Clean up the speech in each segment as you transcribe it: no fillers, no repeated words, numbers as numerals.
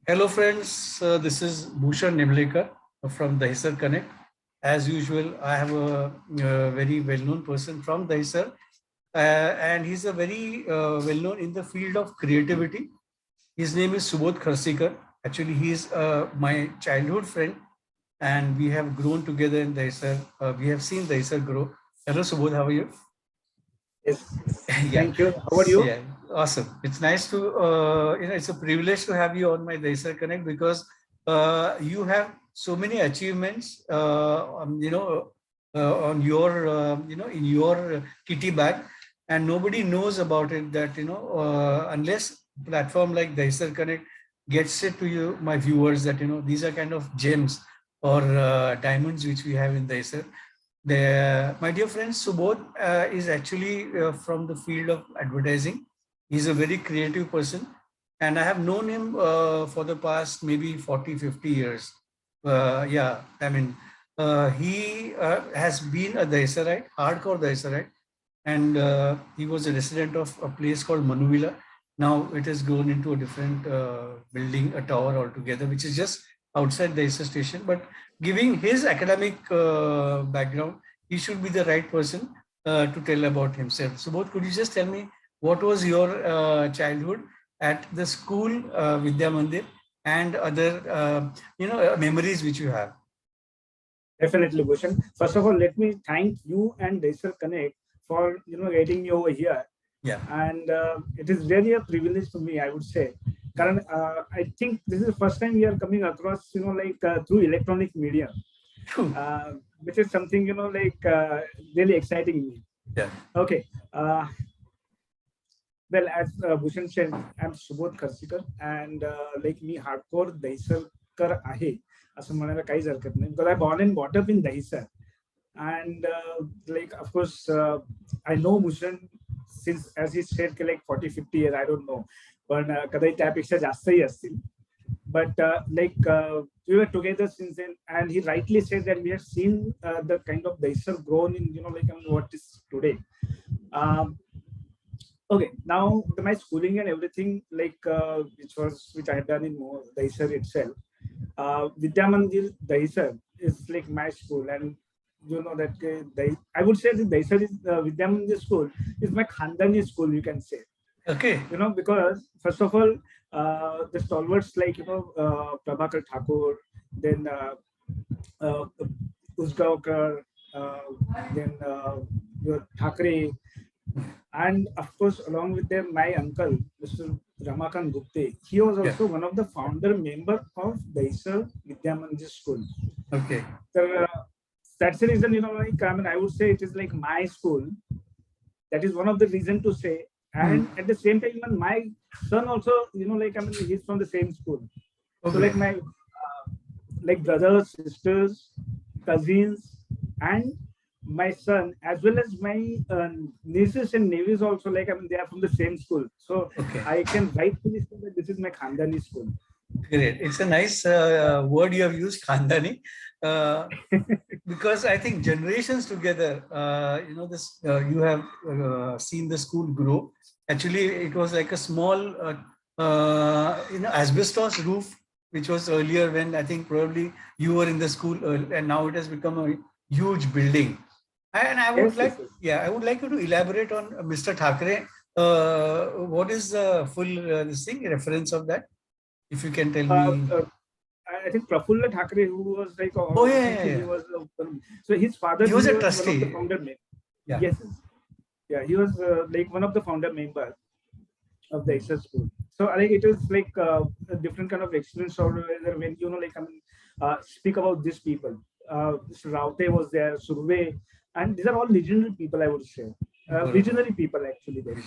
Hello friends, this is Bhushan Nimlekar from Dahisar Connect. As usual, I have a very well-known person from Dahisar, and he's a very well-known in the field of creativity. His name is Subodh Kharsikar. Actually, he is my childhood friend, and we have grown together in Dahisar. We have seen Dahisar grow. Hello Subodh, how are you? Yes, Yeah, thank you. How are you? yeah, awesome. It's nice to it's a privilege to have you on my Daisar Connect because you have so many achievements on your in your kitty bag, and nobody knows about it. That unless platform like Daisar Connect gets it to you, my viewers, that these are kind of gems or diamonds which we have in Daisar. My dear friend Subodh is actually from the field of advertising. He's a very creative person, and I have known him for the past maybe 40, 50 years. Yeah, I mean, he has been a Daisarite, hardcore Daisarite, and he was a resident of a place called Manuvila. Now it has grown into a different building, a tower altogether, which is just outside the Daisar station. But giving his academic background, he should be the right person to tell about himself. So, both, could you just tell me what was your childhood at the school, Vidya Mandir, and other memories which you have? Definitely, Bhushan. First of all, let me thank you and Daisal Connect for getting me over here. Yeah. And it is really a privilege to me, I would say. Karan, I think this is the first time we are coming across, through electronic media, which is something really exciting me. Yeah. Okay. Well, as Bhushan said, I'm Subodh Kharsikar, and like me, hardcore Dahisarkar आहे असं म्हणायला काहीच हरकत नाही. Because I born and brought up in Dahisar, and of course, I know Bhushan since, as he said, like 40-50 years. I don't know, but कदाचित त्यापेक्षा जास्तही असतील. But we were together since then, and he rightly said that we have seen the kind of Dahisar grown in what is today. Okay, now my schooling and everything, which I had done in Dahisar itself. Vidya Mandir Dahisar is like my school, and you know that I would say that Dahisar is Vidya Mandir school is my Khandani school, you can say. Okay. Because first of all, the stalwarts like Prabhakar Thakur, then Usgaonkar, then Thackeray. And of course, along with them, my uncle, Mr. Ramakant Gupte, he was also one of the founder member of Dahisar Vidya Mandir School. Okay. So that's the reason, I would say it is like my school. That is one of the reason to say. And at the same time, my son also, he's from the same school. Okay. So like my brothers, sisters, cousins, and my son, as well as my nieces and nephews also, they are from the same school. So I can rightfully say that this is my Khandani school. Great. It's a nice word you have used, Khandani, because I think generations together, you have seen the school grow. Actually, it was like a small, asbestos roof, which was earlier when I think probably you were in the school, and now it has become a huge building. And I would I would like you to elaborate on Mr. Thackeray. What is the full reference of that? If you can tell me. I think Prafulla Thackeray, who was like, he was. So his father, he was a trustee. One of the founder members. Yeah. Yes. Yeah, he was like one of the founder members of the Dahisar school. So I think it is like a different kind of experience or when speak about these people. Raute was there, Surve, and these are all legendary people, I would say. Visionary people actually there.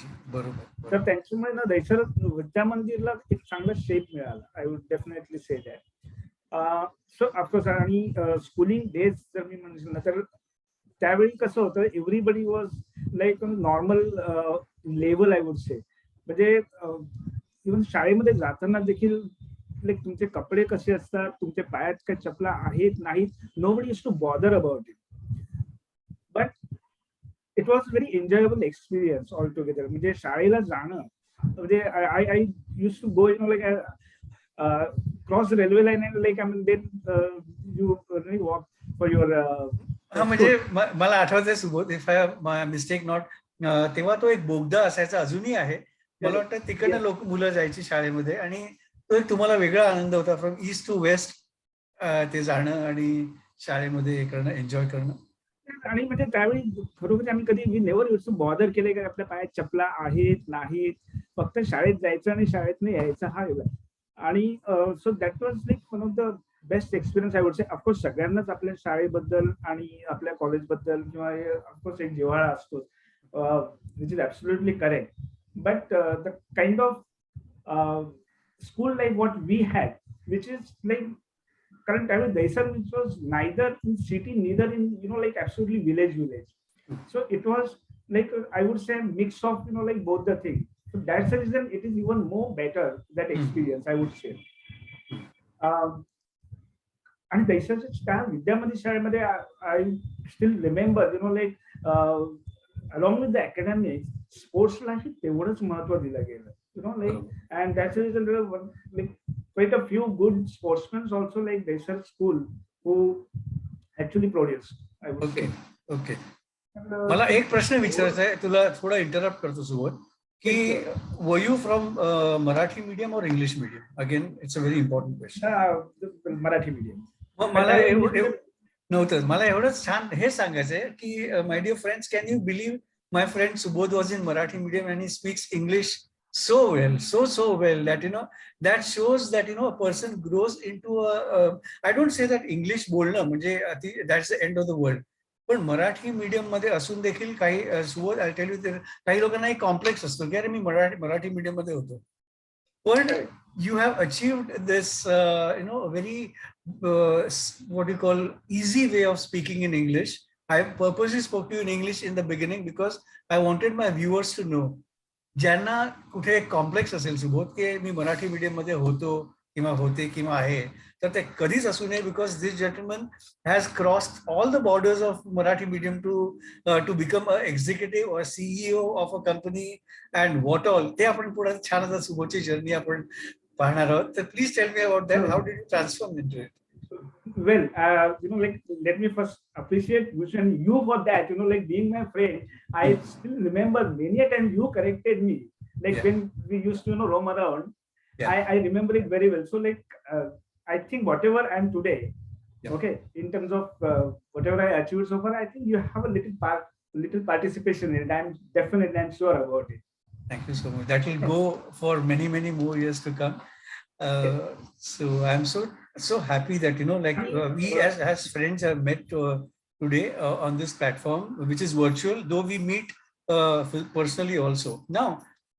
तर त्यांच्यामुळे ना दैसर विद्या मंदिरला एक चांगला shape मिळाला. I would definitely say that. So of course आणि schooling days जर मी म्हणशील ना तर त्यावेळी कसं होतं, everybody was like normal level, I would say. म्हणजे इव्हन शाळेमध्ये जाताना देखील लाईक तुमचे कपडे कसे असतात, तुमच्या पायात काय चपला आहेत नाहीत, nobody used to bother about it. But it was a very enjoyable experience altogether. म्हणजे शाळेला जाणं म्हणजे I used to go cross the railway line and like I mean then you really walk for your हा म्हणजे मला आठवतंय Subodh, if I mistake not, तेव्हा तो एक बोगदा असायचा, अजूनही आहे मला वाटतं. तिकडनं लोक मुलं जायची शाळेमध्ये आणि तो एक तुम्हाला वेगळा आनंद होता, फ्रॉम ईस्ट टू वेस्ट ते जाणं आणि शाळेमध्ये हे करणं, एन्जॉय करणं. आणि म्हणजे त्यावेळी खरोखर आम्ही कधी we never used to bother केले की आपल्या पायात चपला आहेत नाहीत, फक्त शाळेत जायचं आणि शाळेतनं यायचं हा एवढा. आणि so that was like one of the best experience I would say. Of course सगळ्यांनाच आपल्या शाळेबद्दल आणि आपल्या कॉलेजबद्दल किंवा ऑफकोर्स एक जिव्हाळा असतो, which is absolutely correct. But the kind of school life what we had, which is like current time Daisar, which was neither in city, neither in like absolutely village. So it was like I would say a mix of like both the things. So that's the reason it is even more better, that experience I would say. And Daisar's time Vidyamandir शाळेमध्ये I still remember like along with the academics, sports ला तेवढंच महत्व दिलं गेलं, like, and that's the reason like quite a few good sportsmen also like Daisar School who actually produced, I would say. Okay. मला एक प्रश्न विचारायचा आहे तुला, थोडा इंटरप्ट करतो सुबोध, की were you from Marathi medium और English medium? Again it's a very important question. Marathi medium. मला नव्हतं, मला एवढंच छान हे सांगायचंय की my dear friends, can you believe my friend Subodh was in Marathi medium and he speaks English so well, so well that that shows that a person grows into I don't say that English बोलणं म्हणजे that's the end of the world, पण Marathi medium मध्ये असून देखील काही Subodh, I tell you, काही लोकांना एक कॉम्प्लेक्स असतो की अरे मी मराठी मीडियम मध्ये होतो, पण you have achieved this very what you call easy way of speaking in English. I purposely spoke to you in English in the beginning because I wanted my viewers to know, ज्यांना कुठे एक complex असेल सुबोध की मी Marathi medium मध्ये होतो किंवा होते किंवा आहे, तर ते कधीच असू नये, because this gentleman has crossed all the borders of Marathi medium to become a executive और CEO of a company and what all. ते आपण पुढे छान आता सुबोधची जर्नी आपण पाहणार आहोत. तर please tell me about that. How did you transform into it? Well, like let me first appreciate Bhushan, you for that. Like being my friend, I still remember many a time you corrected me. Like when we used to roam around, I remember it very well. So like I think whatever I am today, okay, in terms of whatever I achieved so far, I think you have a little participation in it. I'm sure about it. Thank you so much. That will go for many more years to come. So I'm so happy that we as friends have met today on this platform, which is virtual, though we meet personally also. Now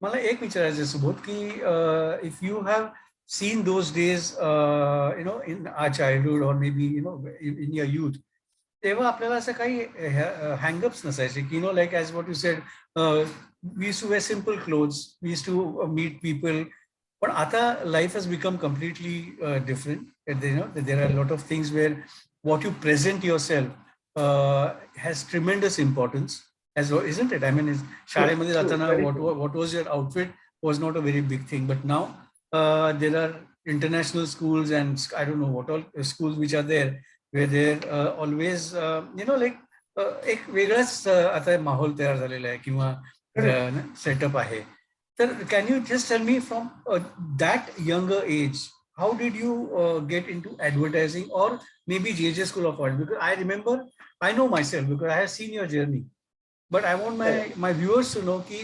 मला एक विचारायचं सुबोध की if you have seen those days in our childhood or maybe in your youth, तेव्हा आपल्याला असं काही हँगअप्स नसायचे की like as what you said, we used to wear simple clothes, we used to meet people. But आता life has become completely different. There are a lot of things where what you present yourself has tremendous importance as well, isn't it? I mean, शाळेमध्ये जाताना what was your outfit was not a very big thing, but now there are international schools and I don't know what all schools which are there where they're always like एक वेगळाच आता माहोल तयार झालेला आहे किंवा सेटअप आहे. Can you just tell me from that younger age, how did you get into advertising or maybe JJ School of Art? Because I remember, I know myself because I have seen your journey. But I want my viewers to know कि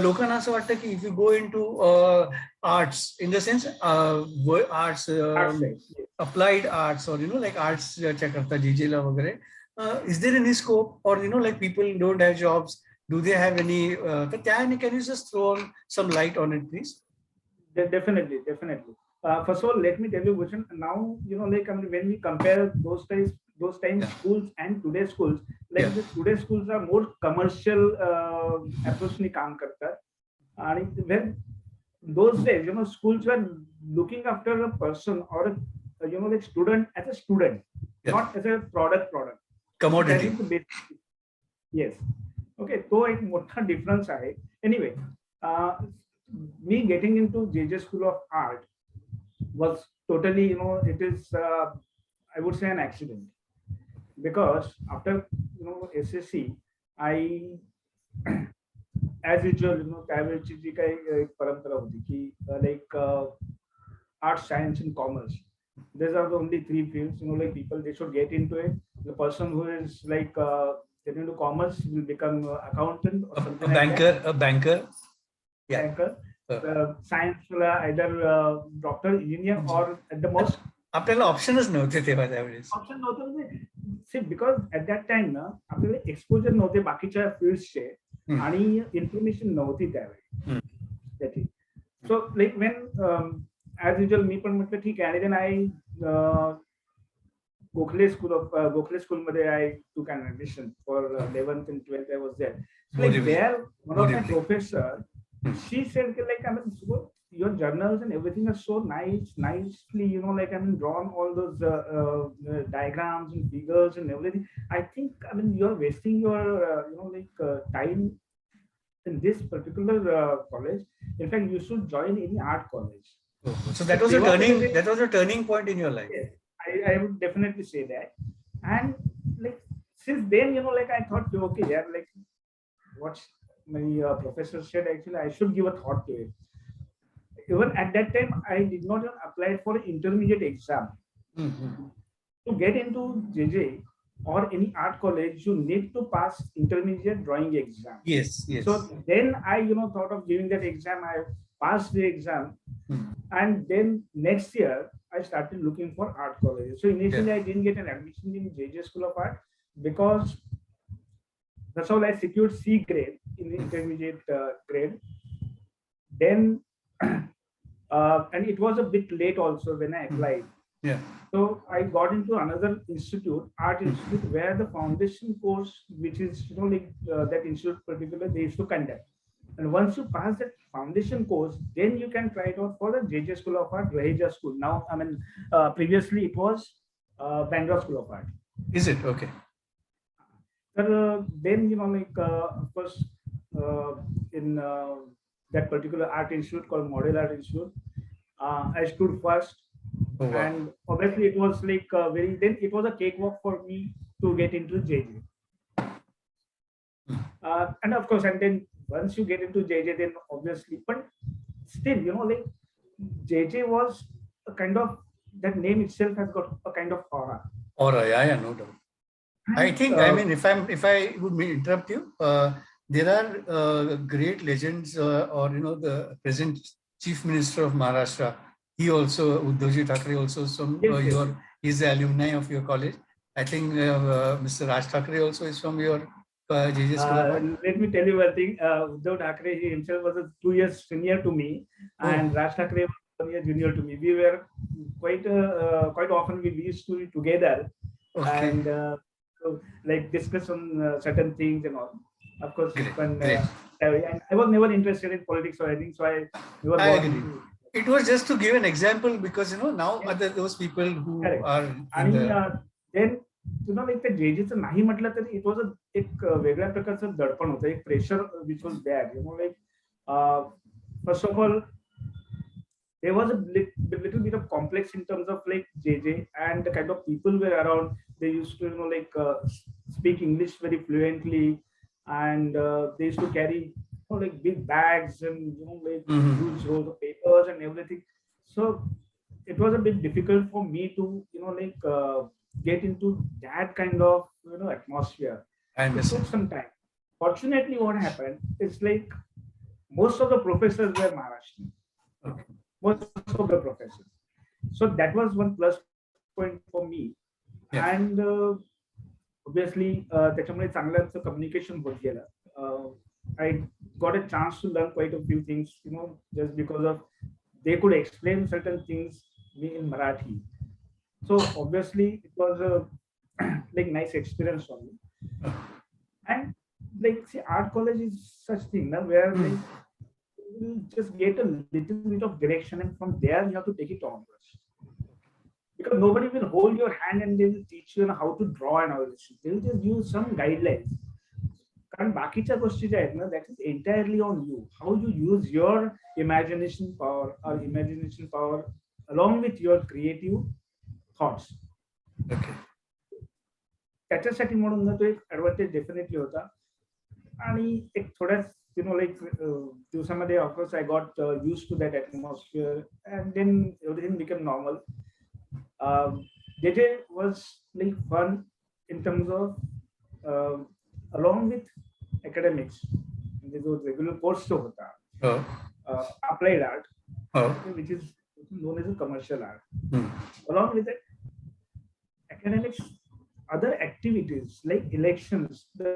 लोकांना असं वाटतं की if you go into arts, in the sense arts, applied arts or like arts च्या करता JJ ला वगैरे, is there any scope or like people don't have jobs? Do they have any? Can you just throw some light on it, please? Definitely. First of all, let me tell you, Bhushan, now like I mean, when we compare those times schools and today's schools, like the today's schools are more commercial approach ni kaam karta, and when those days schools were looking after a person or a like student as a student, not as a product commodity. Yes. Okay, तो एक मोठा difference आहे. Anyway, मी getting into JJ School of Art, was totally, it is, I would say, an accident. Because after, SSC, I, as usual, त्यावेळची जी काही एक परंपरा होती की like arts, science, and commerce. These are the only three fields, like people, they should get into it. The person who is like get into commerce will become accountant or something like that. A banker. Yeah. Banker. Science will either doctor, engineer, or at the most. आपल्याला ऑप्शनच नव्हते तेव्हा त्यावेळेस. Option नव्हतं म्हणजे see, because at that time ना आपल्याला exposure नव्हते बाकीच्या फील्ड्सचे आणि इन्फॉर्मेशन नव्हती त्यावेळी त्याची. So like when as usual, मी पण म्हटलं ठीक आहे. आणि then I Gokhale School मध्ये I took an admission for 11th and 12th. I was there. So like there, one of my professor, she said like, I mean, your journals and everything are so nicely, like, I mean, drawn all those diagrams and figures and everything. I think, I mean, you're wasting your time in this particular college. In fact, you should join any art college. So that was a turning point in your life. Yes, I would definitely say that. And like since then, like I thought, okay, yeah, like what my professor said, actually, I should give a thought to it. Even at that time, I did not even apply for an intermediate exam. To get into JJ or any art college, you need to pass intermediate drawing exam. Yes. So then I, thought of giving that exam. I passed the exam, and then next year I started looking for art colleges. So initially I didn't get an admission in JJ School of Art because that's how I secured C grade in the intermediate grade. Then and it was a bit late also when I applied. Yeah. So I got into another institute, art institute, where the foundation course, which is that institute particular, they used to conduct. And once you pass that foundation course, then you can try it out for the JJ School of Art, Raheja School. Now, I mean, previously it was Bangalore School of Art. Is it? Okay. Then, of course, in that particular art institute called Model Art Institute, I stood first. Oh, wow. And obviously it was like then it was a cakewalk for me to get into JJ. And of course, and then once you get into JJ, then obviously, but still, like JJ was a kind of, that name itself has got a kind of aura. Yeah, no doubt. And, I think, I mean, if I would interrupt you, there are great legends, or the present Chief Minister of Maharashtra. He also, Uddhavji Thackeray, also he's the alumni of your college. I think Mr. Raj Thackeray also is from your JJ School. Let me tell you one thing. Uddhav Thackeray, he himself was 2 years senior to me, and Raj Thackeray was 1 year junior to me. We were quite often we used to be together, and so, like discuss on certain things and all. Of course, and I was never interested in politics or anything, so I agree. It was just to give an example because now other those people who are then like the JJचं नाही म्हटलं तरी it was एक वेगळ्या प्रकारचं दडपण होतं, एक pressure which was there. Like first of all, there was a little bit of complex in terms of like JJ and the kind of people were around. They used to speak English very fluently, and they used to carry like big bags and like huge rolls of papers and everything. So it was a bit difficult for me to get into that kind of atmosphere. It took some time. Fortunately, what happened is like most of the professors were Maharashtrian. Okay. Most of the professors. So that was one plus point for me. Yeah. And obviously, त्याच्यामुळे चांगलं communication होत गेलं. I got a chance to learn quite a few things, just because of they could explain certain things in Marathi. So obviously it was a like nice experience for me. And like see, art college is such thing where like, you just get a little bit of direction, and from there you have to take it onwards. Because nobody will hold your hand and they will teach you how to draw and all this. They will just use some guidelines. कारण बाकीच्या गोष्टी ज्या आहेत ना, that is entirely on you. How you use your imagination power along with your creative thoughts. Okay. त्याच्यासाठी म्हणून ना तो एक ऍडव्हान्टेज डेफिनेटली होता. आणि एक थोड्याच लाईक दिवसामध्ये of course I got use to that atmosphere and then everything become normal. JJ was like fun in terms of along with academics. म्हणजे जो रेग्युलर कोर्स जो होता applied art, which is known as a commercial art. Along with it, academics, other activities like elections, the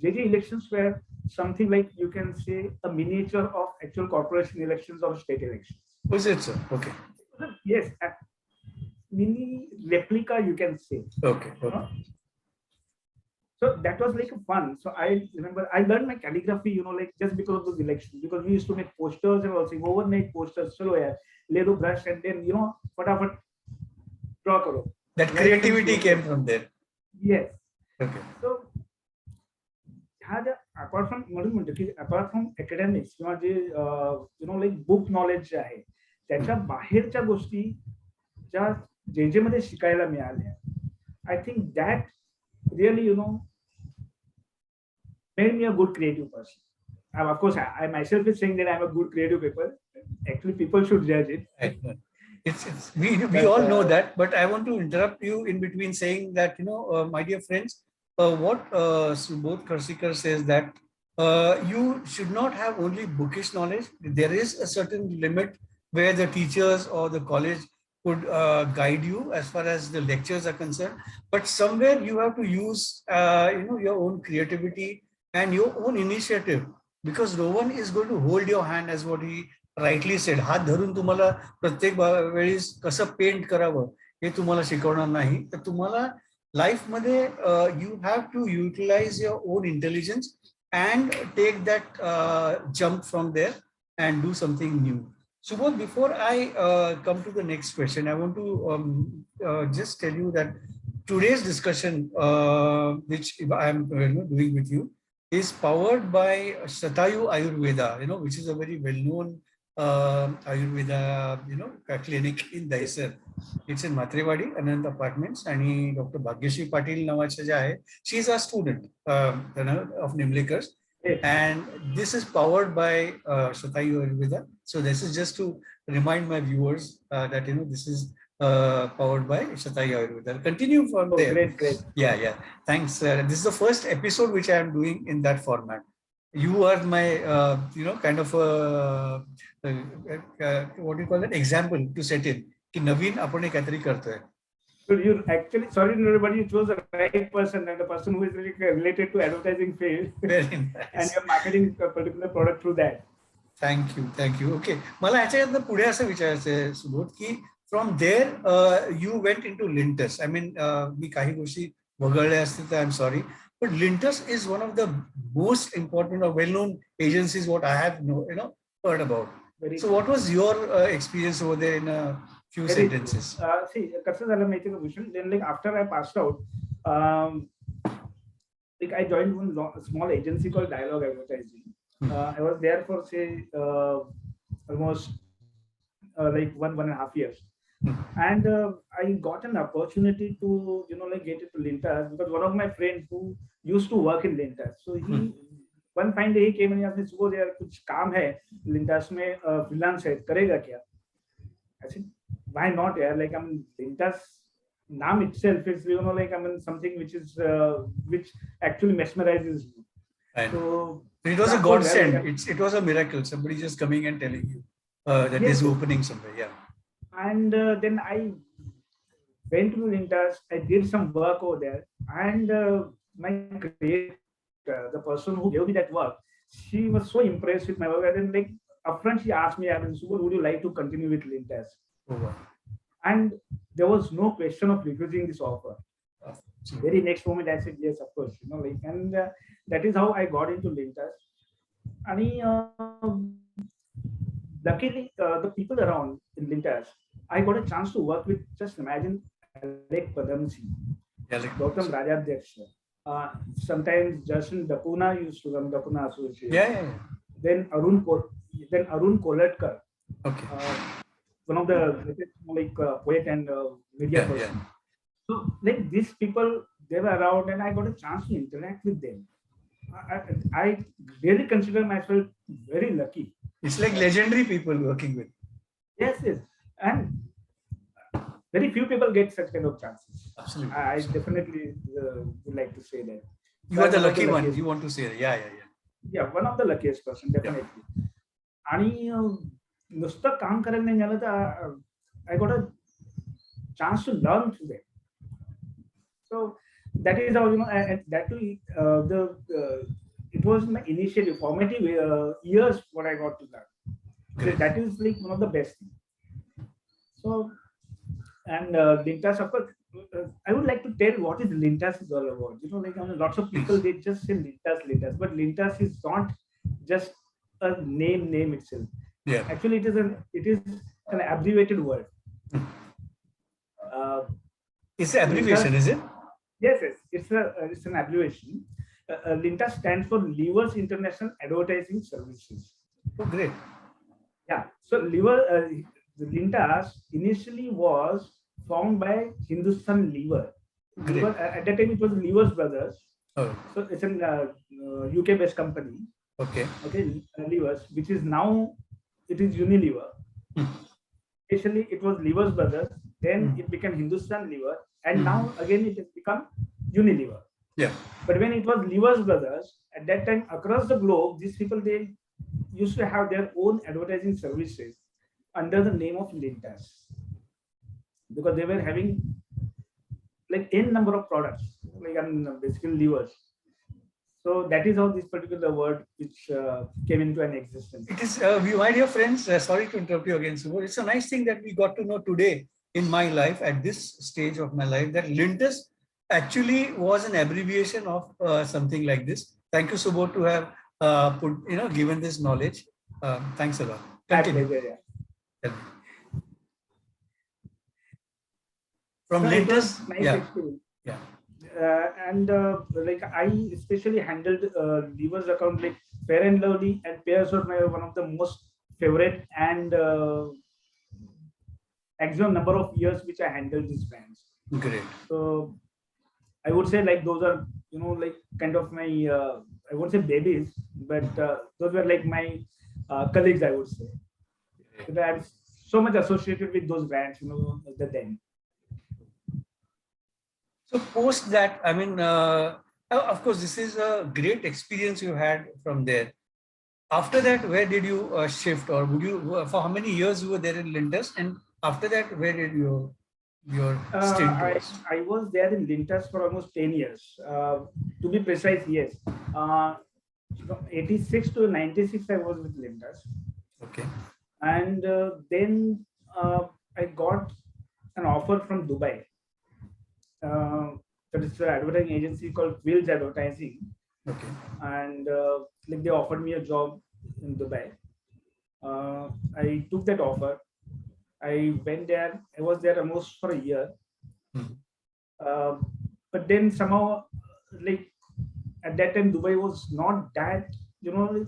JJ elections were something like you can say a miniature of actual corporation elections or state elections. Was it, sir? Okay. Yes, mini replica you can say. Okay. So that was like fun. So I remember I learned my calligraphy, like just because of those elections, because we used to make posters and also overnight posters. Chalo yaar, le do brush and then fatafat draw karo. That creativity came from there. Yes. Okay. So apart from academics किंवा जे like book knowledge जे आहे त्याच्या बाहेरच्या गोष्टी ज्या JJ मध्ये शिकायला मिळाल्या, I think that really made me a good creative person. Of course, I myself is saying that I'm a good creative people. Actually, people should judge it. We all know that, but I want to interrupt you in between saying that, my dear friends, what Subodh Karsikar says that you should not have only bookish knowledge. There is a certain limit where the teachers or the college could guide you as far as the lectures are concerned, but somewhere you have to use your own creativity and your own initiative, because no one is going to hold your hand, as what he rightly said. हात धरून तुम्हाला प्रत्येक वेळेस कसं paint करावं हे तुम्हाला शिकवणार नाही. तर तुम्हाला लाईफ मध्ये you have to utilize your own intelligence and take that jump from there and do something new. Subodh, before I come to the next question, I want to just tell you that today's discussion, which I am doing with you, is powered by Shatayu Ayurveda, which is a very well-known Ayurveda, clinic in Dahisar. It's in Matrewadi, Anand Apartments, and Dr. Bhagyashi Patil Navacha je hai, she is a student of Nimlekars. And this is powered by Shatayu Ayurveda. So this is just to remind my viewers that this is powered by Shatayu Ayurveda. Continue from there. Great. Yeah. Thanks. This is the first episode which I am doing in that format. You are my kind of what do you call it, example to set in. कि नवीन आपण एक काहीतरी करतोय. So you actually, sorry everybody, you chose the right person, and the person who is really related to advertising field. Very nice. And you're marketing a particular product through that. Thank you. Okay. मला याच्यात पुढे असं विचारायचं आहे सुबोध की from there you went into Linters. I mean, मी काही गोष्टी वगळल्या असतील तर I'm sorry, but Linters is one of the most important or well-known agencies what I have heard about. So what was your experience over there in a few sentences? See, कसं झालं माहिती का Bhushan, then like after I passed out, like I joined one small agency called Dialogue Advertising. I was there for say almost like one and a half years. And I got an opportunity to get into Linters because one of my friends who used to work in Linters, so he one fine day he came and he asked me, "Subodh, यार कुछ काम है Linters में, freelance है, करेगा क्या?" I said, "Why not, यार? Like, I mean, Linters name itself is like, I mean, something which is which actually mesmerizes you." Right. So it was a godsend. It was a miracle. Somebody just coming and telling you that is opening somewhere. Yeah. And then I went to Linters. I did some work over there, and my creator, the person who gave me that work, she was so impressed with my work. And then, like, upfront, she asked me, "I mean, Subodh, would you like to continue with Linters?" Oh, wow. And there was no question of refusing this offer. Very next moment, I said yes, of course. And that is how I got into Linters. And luckily, the people around in Linters, I got a chance to work with. Just imagine, Alec Padamsi, Gautam Rajadhyaksha. Sometimes Justin Dapuna used to run Dapuna Association. Yeah. Then Arun Kolatkar. Okay. one of the poet and media Yeah, person. So like these people, they were around, and I got a chance to interact with them. I really consider myself very lucky. It's like legendary people working with. Yes, yes, and very few people get such kind of chances. Absolutely. I definitely would like to say that. You are I'm the one of lucky one. luckiest. You want to say that. Yeah, yeah, yeah. Yeah, one of the luckiest person, definitely. आणि नुसतं काम करायला नाही मिळालं तर I got a chance to learn through them. So that is how, and that too, it was my initially formative years what I got to learn. So that is like one of the best things. So, and Lintas, of course, I would like to tell what is Lintas is all about. Lots of people, they just say Lintas, but Lintas is not just a name itself. Yeah. Actually, it is an abbreviated word. It's an abbreviation, is it? Yes, it's an abbreviation. Lintas stands for Levers International Advertising Services. Oh, great. Yeah. So the Lintas initially was formed by Hindustan Lever. At that time, it was Levers Brothers. Oh. So it's an UK-based company. Okay. Okay, Levers, which is now it is Unilever. Initially, it was Levers Brothers. Then it became Hindustan Lever, and now again it has become Unilever. Yeah. But when it was Levers Brothers, at that time across the globe, these people, they used to have their own advertising services under the name of Lintas, because they were having like n number of products, like basically levers. So that is how this particular word which came into an existence. It is, my dear friends, sorry to interrupt you again, Subodh. It's a nice thing that we got to know today in my life, at this stage of my life, that Lintas actually was an abbreviation of something like this. Thank you, Subodh, to have given this knowledge. Thanks a lot. Continue. Pleasure, yeah. From so Lintas, nice yeah. experience. Yeah. And like I especially handled Levers account, like Fair and Lovely and Pears were one of the most favorite and maximum number of years which I handled these brands. Great. So I would say like those are like kind of my I won't say babies, but those were like my colleagues, I would say. I'm so much associated with those brands, at the time. So post that, I mean, of course, this is a great experience you had from there. After that, where did you shift, or would you, for how many years you were there in Lintas? And after that, where did your stint was? I was there in Lintas for almost 10 years. To be precise, yes. From 86 to 96, I was with Lintas. Okay. And then I got an offer from Dubai. That is an advertising agency called Wills Advertising. Okay. And like they offered me a job in Dubai. I took that offer. I went there. I was there almost for a year. But then somehow, like at that time, Dubai was not that,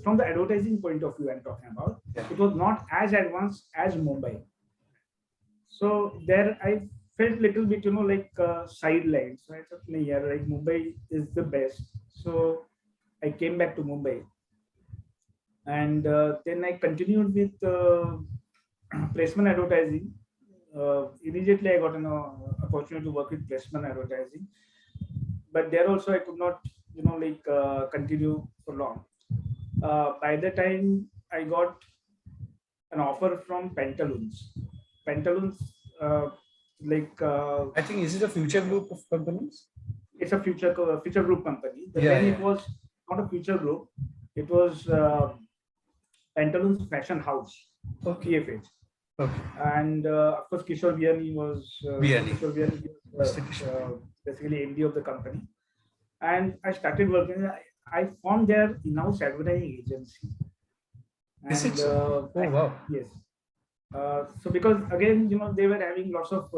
from the advertising point of view I'm talking about, it was not as advanced as Mumbai. So there I felt little bit, like sidelines. So I thought, yeah, like Mumbai is the best. So I came back to Mumbai. And then I continued with Pressman Advertising. Immediately I got an opportunity to work with Pressman Advertising. But there also I could not, continue for long. By the time I got an offer from Pantaloons. Pantaloons, I think, is it a future group of companies? It's a future group company. Then it was not a future group. It was Pantaloons Fashion House, PFH. Okay. And of course, Kishore Biyani was basically MD of the company. And I started working. I formed their in-house advertising agency. And, is it so? Oh, wow. Yes. So because again, they were having lots of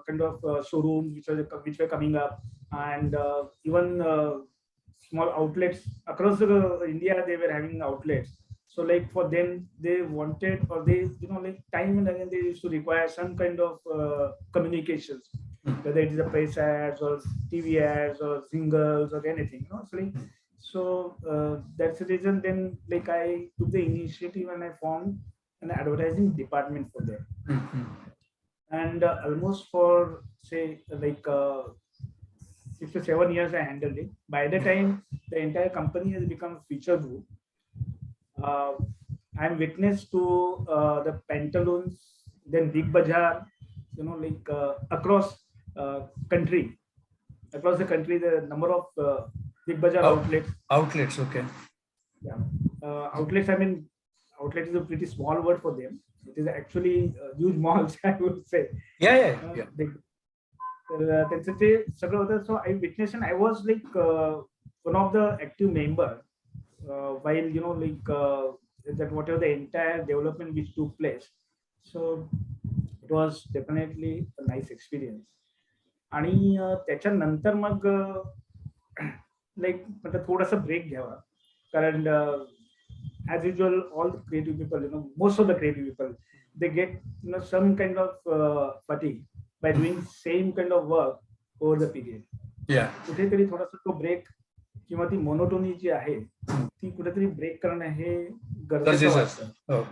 kind of showrooms which were coming up, and even small outlets across India, they were having outlets. So like for them, they wanted, or they, like time and again, they used to require some kind of communications, whether it is a press ads or TV ads or singles or anything, So like, that's the reason. Then like I took the initiative and I formed an advertising department for them. And almost for say like 6 to 7 years I handled it. By the time the entire company has become feature group, I'm witness to the Pantaloons, then Big Bazaar, like country, across the country, the number of Big Bazaar outlets. Outlets, okay. Yeah, outlets. I mean, outlet is a pretty small word for them. It is actually huge malls, I would say. Yeah. त्यांचं ते सगळं होतं. So I witnessed and I was like one of the active member while that whatever the entire development which took place. So it was definitely a nice experience. आणि त्याच्यानंतर मग like म्हटलं थोडासा break घ्यावा, कारण as usual all the creative people, most of the creative people, they get some kind of fatigue by doing same kind of work over the period. Yeah. कुठेतरी थोडासा तो break किंवा ती मोनोटोनी जी आहे ती कुठेतरी ब्रेक करणं हे गरजेचं असतं.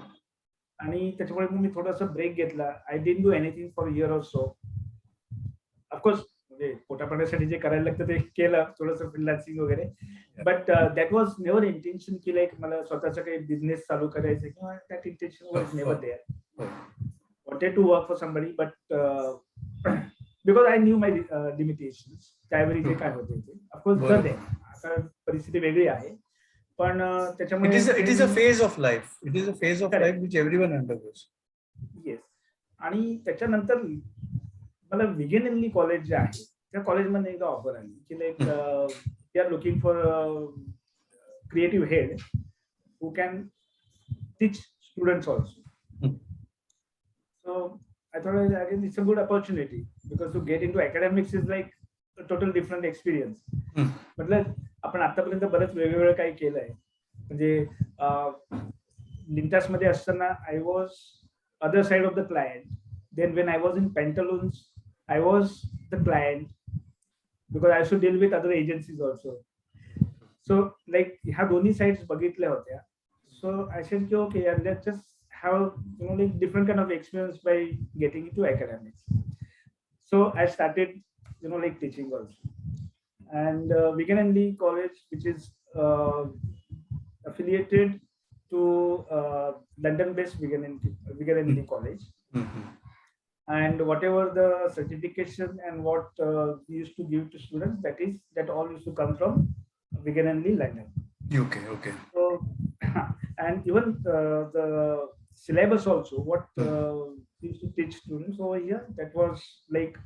आणि त्याच्यामुळे मग मी थोडासा ब्रेक घेतला. I didn't do anything for year or so. Of course म्हणजे पोटापाण्यासाठी जे करायला लागतं ते केलं, थोडंसं फ्रीलान्सिंग वगैरे. But that was never intention की लाईक मला स्वतःचा काही बिझनेस चालू करायचं किंवा that intention was never there. Wanted to work for somebody, but because I knew my limitations. त्यावेळी जे काय होते ते ऑफकोर्स झाले. आता परिस्थिती वेगळी आहे, पण त्याच्यामुळे it is a phase of life. It is a phase of life which everyone undergoes. Yes. आणि त्याच्यानंतर मला विगेन कॉलेज जे आहे त्या कॉलेजमध्ये एकदा ऑफर आली की like they are looking for creative head who can teach students also. So I thought again it's a good opportunity because to get into academics is like a total different experience. म्हटलं आपण आतापर्यंत बरंच वेगवेगळं काही केलंय. म्हणजे Lintas मध्ये असताना I was other side of the client. Then when I was in Pantaloons, I was the client because I should deal with other agencies also. So like ह्या दोन्ही साइड्स बघितल्या होत्या. So I said okay, let's just have like different kind of experience by getting into academics. So I started like teaching also. And Vigan Lee College, which is affiliated to London-based Vigan Lee College. And whatever the certification and what we used to give to students, that all used to come from Vigan Lee London. Okay. So and even the syllabus also, what we used to teach students over here, that was like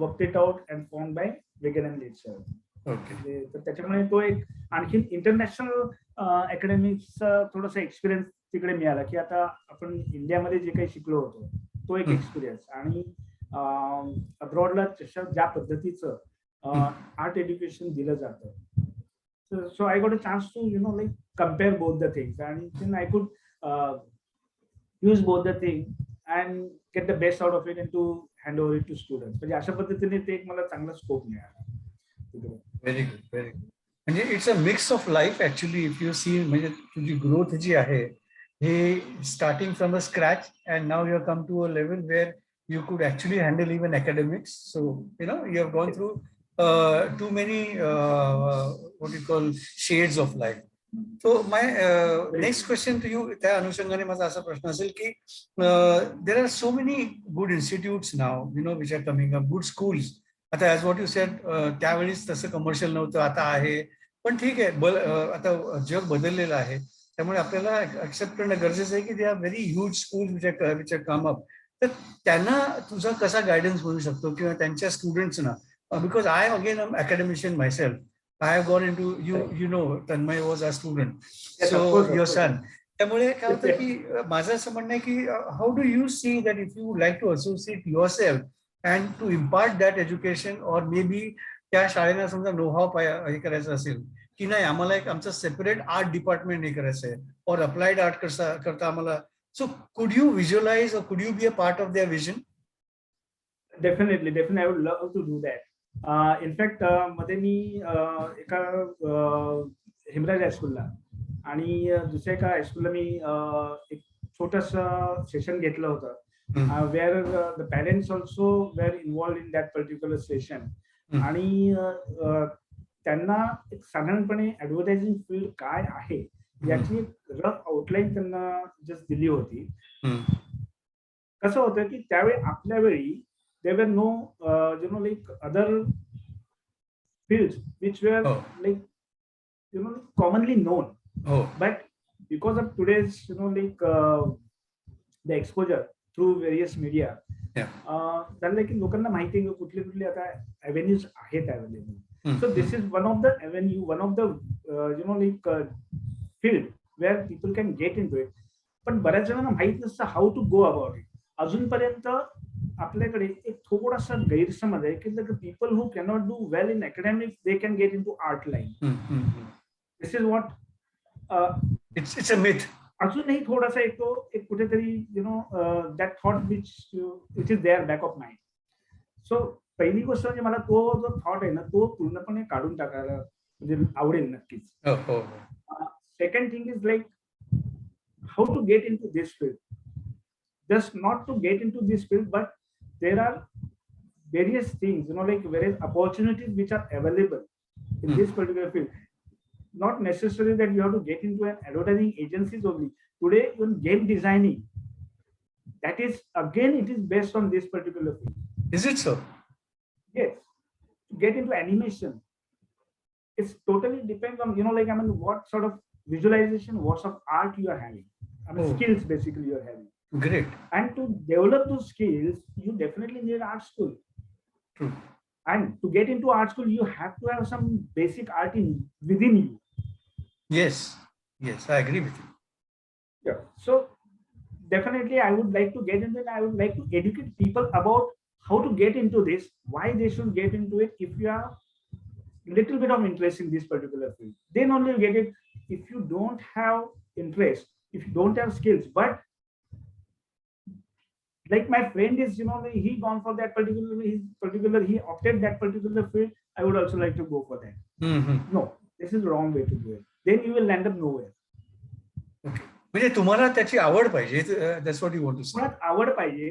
worked it out and formed by Vigan Lee itself. Okay. तर त्याच्यामुळे तो एक आणखी international अकॅडमिक्सचा थोडासा experience तिकडे मिळाला, की आता आपण इंडियामध्ये जे काही शिकलो होतो तो एक एक्सपिरियन्स. आणि अब्रॉडला ज्या पद्धतीचं आर्ट एज्युकेशन दिलं जातं. So I got a chance to like compare both the things, and then I could use both the things and get the best out of it and to hand over it to students. म्हणजे अशा पद्धतीने ते एक मला चांगला scope मिळाला. Very good. म्हणजे it's a mix of life actually. If you see, म्हणजे तुझी ग्रोथ जी आहे हे starting from a scratch and now you come to a level where you could actually handle even academics. So you have gone through too many what you call shades of life. So my next question to you, त्या अनुषंगाने माझा असा प्रश्न असेल की there are so many good institutes now, which are coming up, good schools. आता as what you said, त्यावेळेस तसं कमर्शियल नव्हतं, आता आहे. पण ठीक आहे, आता जग बदललेलं आहे, त्यामुळे आपल्याला ऍक्सेप्ट करणं गरजेचं आहे की they are very huge schools which are come up. तर त्यांना तुझा कसा गायडन्स मिळू शकतो किंवा त्यांच्या स्टुडंट्सना? Because I again am academician myself. I have gone in to you know Tanmay was a student, so your son. त्यामुळे काय होतं की माझं असं म्हणणं आहे की how do you see that if you like to associate your self and to impart that education, और मे बी त्या शाळेला समजा नो हाव हे करायचं असेल की नाही आम्हाला एक आमचं सेपरेट आर्ट डिपार्टमेंट हे करायचं आहे और अप्लाइड आर्ट करता आम्हाला. सो कुड यू व्हिज्युअलाइज और could you be a part of their vision? Definitely, I would love to do that. In fact, मध्ये मी एका हिमराज हायस्कूलला आणि दुसऱ्या एका हायस्कूलला मी एक छोटस सेशन घेतलं होतं. Where the parents also were involved in that particular session. आणि त्यांना एक साधारणपणे ऍडव्हर्टायझिंग फील्ड काय आहे याची रफ आउटलाईन त्यांना जस्ट दिली होती. कसं होतं की त्यावेळी आपल्या वेळी there were no like other fields which were like commonly known. But because of today's like the exposure through various media, त्यांना की लोकांना माहिती आहे कुठले कुठले आता avenues आहेत available. So this is one of the avenue, one of the like field where people can get into it. पण बऱ्याच जणांना माहित नसतं how to go about it. अजूनपर्यंत आपल्याकडे एक थोडासा गैरसमज आहे की people who cannot do well in academics they can get in to art line. This is what it's a myth. अजूनही थोडासा येतो एक कुठेतरी that thought which it is there back of mind. So पहिली गोष्ट म्हणजे मला तो जो थॉट आहे ना तो पूर्णपणे काढून टाकायला म्हणजे आवडेल नक्कीच. Second thing is like how to get in to this field. Just not to get into this field, but there are various things, like various opportunities which are available in this particular field. Not necessarily that you have to get into an advertising agencies only. Today, even game designing, that is again it is based on this particular field. Is it so? Yes. To get into animation, it's totally depends on like what sort of visualization, what sort of art you are having. Skills basically you are having. Great. And to develop those skills, you definitely need art school. True. And to get into art school, you have to have some basic art within you. Yes, I agree with you. Yeah. So definitely, I would like to get into it. I would like to educate people about how to get into this, why they should get into it. If you have a little bit of interest in this particular field, then only you get it. If you don't have interest, if you don't have skills, but like my friend is, he gone for that particular, he opted that particular field. I would also like to go for that. No, this is the wrong way to do it. Then you will end up nowhere. Okay. म्हणजे तुम्हाला त्याची आवड पाहिजे. That's what you want to say. मुळात आवड पाहिजे.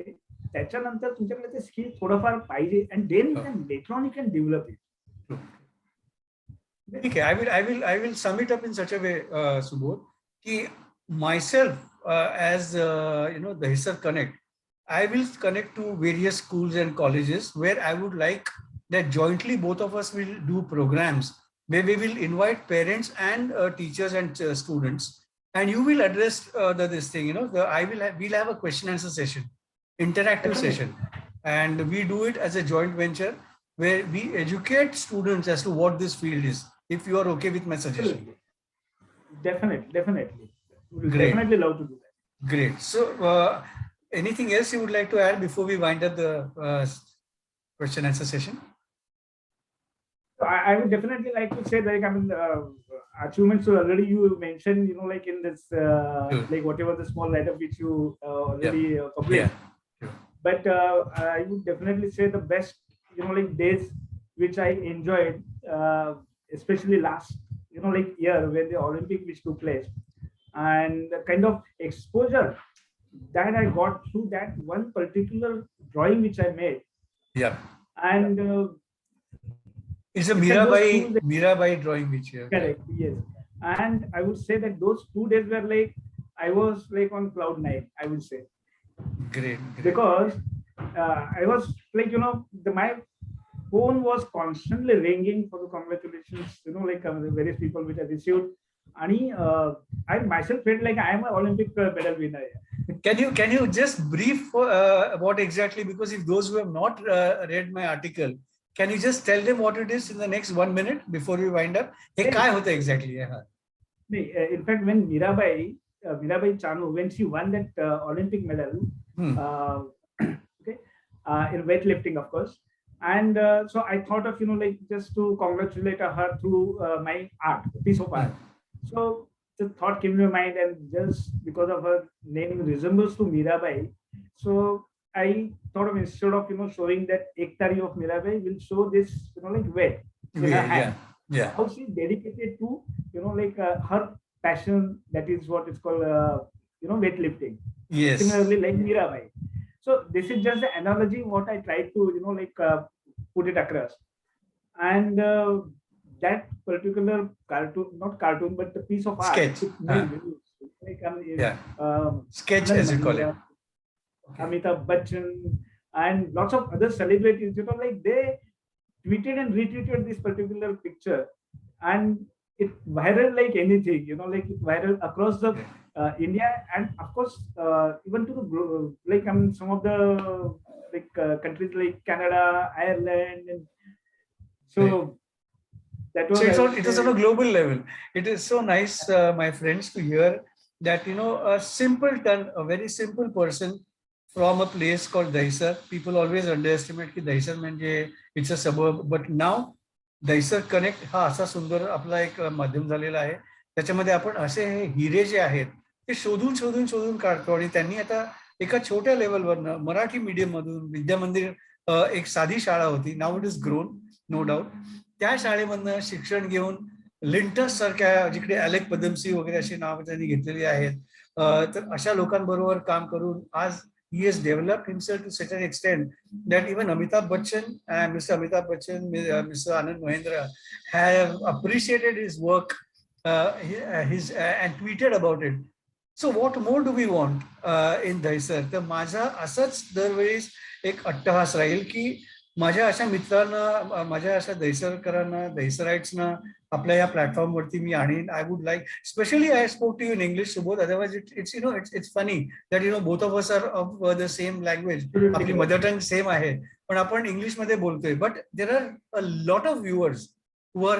त्याच्यानंतर तुमच्याकडे ते स्किल थोडंफार पाहिजे and then later on you can develop it. ठीक आहे. I will sum it up in such a way, Subodh, की myself as the Hisar Connect, I will connect to various schools and colleges where I would like that jointly both of us will do programs where we will invite parents and teachers and students, and you will address this thing. We'll have a question answer session, interactive session, and we do it as a joint venture where we educate students as to what this field is. If you are okay with my suggestion. Definitely. Great. Definitely love to do that. Great. So. Anything else you would like to add before we wind up the question answer session? I would definitely like to say that achievements already you mentioned, like in this, like whatever the small write-up which you already published. Yeah. But I would definitely say the best, like days which I enjoyed, especially last, like year when the Olympic which took place, and the kind of exposure that I got through that one particular drawing which I made. Yeah. And it's a Mirabai drawing which you have. Correct. Yes. And I would say that those 2 days were like I was like on cloud 9. I would say. Great. Because I was like my phone was constantly ringing for the congratulations. Like various people which I received. And I myself felt like I am an Olympic medal winner. Can you just brief what exactly, because if those who have not read my article, can you just tell them what it is in the next 1 minute before we wind up? Kya hota exactly? In fact, when Mirabai Chanu, when she won that Olympic medal, in weightlifting, of course, And so I thought of, like just to congratulate her through my art, piece of art. So the thought came to my mind, and just because of her name resembles to Mirabai, so I thought of, instead of showing that Ektari of Mirabai, will show this like weight in her hand. Yeah. How she dedicated to like her passion, that is what is called weightlifting. Yes. Similarly, like Mirabai. So this is just the analogy what I tried to like put it across. And that particular cartoon, not cartoon, but the piece of art, sketch. Like, Sketch, as you call it. Amitabh Bachchan and lots of other celebrities, like they tweeted and retweeted this particular picture, and it viral like anything, like it viral across the India, and of course even to the like some of the like countries like Canada, Ireland, and so that was. So it was on a global level. It is so nice, my friends, to hear that a simpleton, a very simple person from a place called Dahisar. People always underestimate that Dahisar म्हणजे it's a suburb, but now Dahisar Connect हा असा सुंदर आपला एक माध्यम झालेला आहे. त्याच्यामध्ये आपण असे हिरे जे आहेत ते शोधून शोधून शोधून काढतो, आणि त्यांनी आता एका छोट्या लेवलवरनं मराठी मीडियम मधून विद्या मंदिर एक साधी शाळा होती, नाव it is grown, no doubt. त्या शाळेमधनं शिक्षण घेऊन लिंटस सारख्या, जिकडे अलेक पदमसी वगैरे अशी नावं त्यांनी घेतलेली आहेत, तर अशा लोकांबरोबर काम करून आज he has developed himself to such an extent that even Amitabh Bachchan and Mr. Amitabh Bachchan, Mr. Anand Mahindra have appreciated his work, and tweeted about it. So what more do we want in Dahisar? तर माझा असाच दरवेळेस एक अट्टहास राहील की माझ्या अशा मित्रांना, माझ्या अशा दहिसरकरांना, दहिसराइट्सना आपल्या या प्लॅटफॉर्म वरती मी आणीन. I would like, specially I spoke to you in English, Subodh, otherwise it's funny that both of us are of the same language. आपली मदर टंग सेम आहे, पण आपण इंग्लिश मध्ये बोलतोय. But there are a lot of viewers who are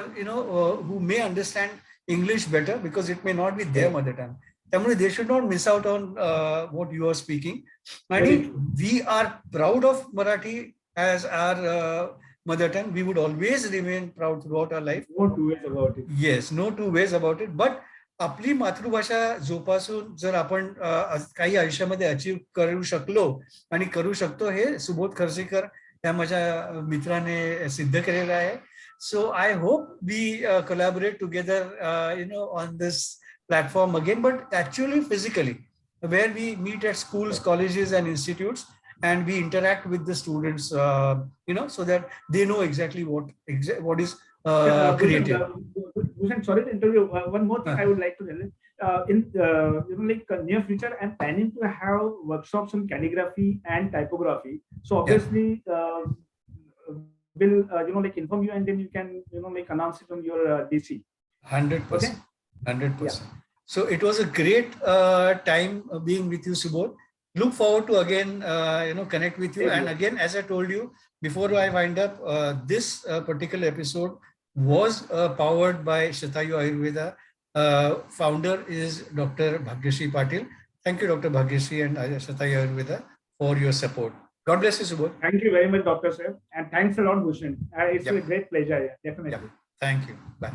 who may understand English better because it may not be their mother tongue. त्यामुळे they should not miss out on what you are speaking. आणि we are proud of Marathi as our mother tongue. We would always remain proud throughout our life. No two ways about it. Yes, no two ways about it. But आपली मातृभाषा जोपासून जर आपण काही आयुष्यामध्ये achieve करू शकलो आणि करू शकतो, हे सुबोध खर्सेकर या माझ्या मित्राने सिद्ध केलेलं आहे. So I hope we collaborate together on this platform again, but actually physically, where we meet at schools, colleges and institutes, and we interact with the students, so that they know exactly what is created. Bhushan, sorry to interview. One more thing I would like to tell you. In like near future, I'm planning to have workshops on calligraphy and typography. So obviously, will like inform you, and then you can like announce it on your DC. 100%. 100%. So it was a great time being with you, Subodh. Look forward to again, connect with you. And again, as I told you before I wind up, this particular episode was powered by Shatayu Ayurveda. Founder is Dr. Bhagyashree Patil. Thank you, Dr. Bhagyashree and Shatayu Ayurveda, for your support. God bless you, Subodh. Thank you very much, Dr. Sir. And thanks a lot, Bhushan. It's a great pleasure. Definitely. Thank you. Bye.